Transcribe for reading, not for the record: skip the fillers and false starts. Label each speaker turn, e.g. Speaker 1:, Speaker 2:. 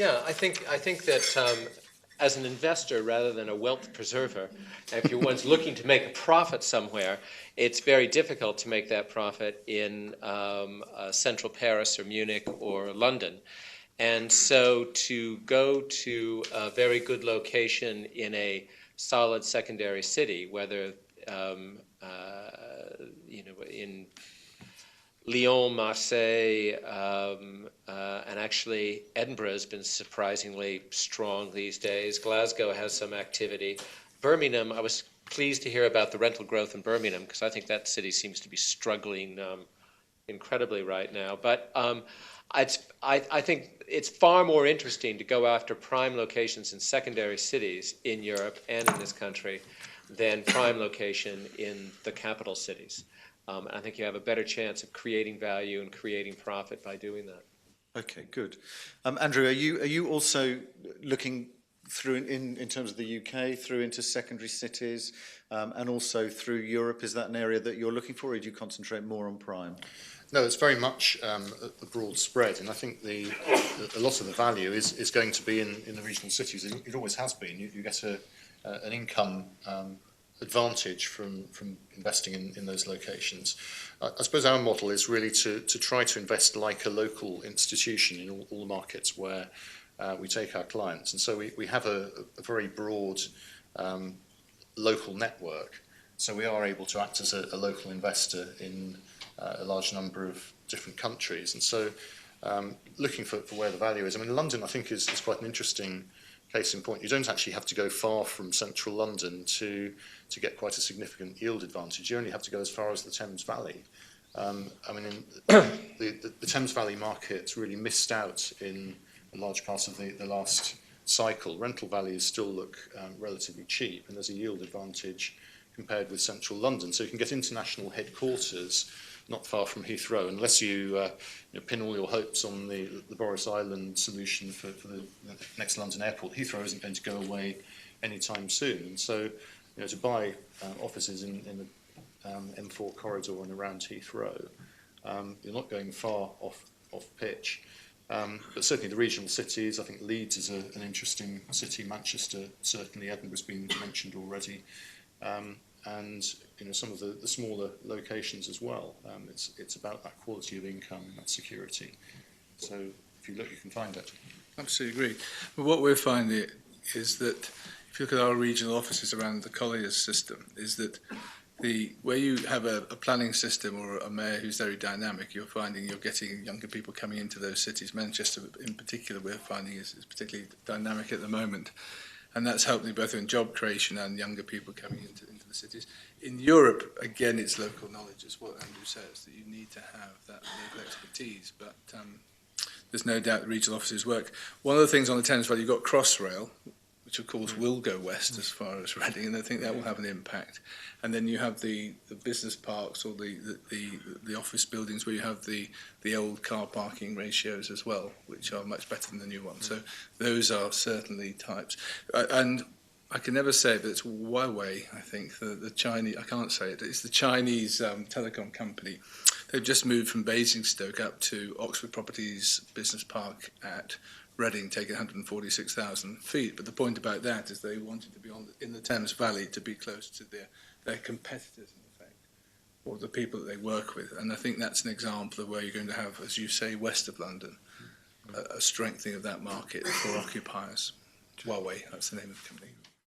Speaker 1: Yeah, I think that as an investor rather than a wealth preserver, if you're once looking to make a profit somewhere, it's very difficult to make that profit in central Paris or Munich or London. And so to go to a very good location in a solid secondary city, whether in Lyon, Marseille, and actually Edinburgh has been surprisingly strong these days. Glasgow has some activity. Birmingham, I was pleased to hear about the rental growth in Birmingham because I think that city seems to be struggling incredibly right now. But I think it's far more interesting to go after prime locations in secondary cities in Europe and in this country than prime location in the capital cities. I think you have a better chance of creating value and creating profit by doing that.
Speaker 2: Okay, good. Andrew, are you also looking through in terms of the UK through into secondary cities and also through Europe? Is that an area that you're looking for, or do you concentrate more on prime?
Speaker 3: No, it's very much a broad spread, and I think a lot of the value is going to be in the regional cities. It always has been. You get an income advantage from investing in those locations. I suppose our model is really to try to invest like a local institution in all the markets where we take our clients. And so we have a very broad local network. So we are able to act as a local investor in a large number of different countries. And so looking for where the value is. I mean, London, I think, is quite an interesting case in point. You don't actually have to go far from central London to get quite a significant yield advantage. You only have to go as far as the Thames Valley. I mean, the Thames Valley market really missed out in a large part of the last cycle. Rental values still look relatively cheap, and there's a yield advantage compared with central London. So you can get international headquarters not far from Heathrow, unless you pin all your hopes on the Boris Island solution for the next London airport. Heathrow isn't going to go away anytime soon. And so to buy offices in the M4 corridor and around Heathrow, you're not going far off pitch. But certainly the regional cities, I think Leeds is an interesting city, Manchester, certainly Edinburgh's been mentioned already. And some of the smaller locations as well. It's about that quality of income and that security. So if you look, you can find it.
Speaker 4: Absolutely agree. But what we're finding is that if you look at our regional offices around the Colliers system, is that where you have a planning system or a mayor who's very dynamic, you're finding you're getting younger people coming into those cities. Manchester in particular, we're finding is particularly dynamic at the moment. And that's helping both in job creation and younger people coming into the cities. In Europe, again, it's local knowledge, is what Andrew says, that you need to have that local expertise. But there's no doubt the regional offices work. One of the things on the Thames Valley, you've got Crossrail, which of course will go west as far as Reading, and I think that will have an impact. And then you have the business parks or the office buildings where you have the old car parking ratios as well, which are much better than the new ones. So those are certainly types. And I can never say it, but it's Huawei, I think, the Chinese, I can't say it, it's the Chinese telecom company. They've just moved from Basingstoke up to Oxford Properties Business Park at Reading, taking 146,000 feet. But the point about that is they wanted to be in the Thames Valley to be close to their competitors, in effect, or the people that they work with. And I think that's an example of where you're going to have, as you say, west of London, a strengthening of that market for occupiers. Huawei, that's the name of the company.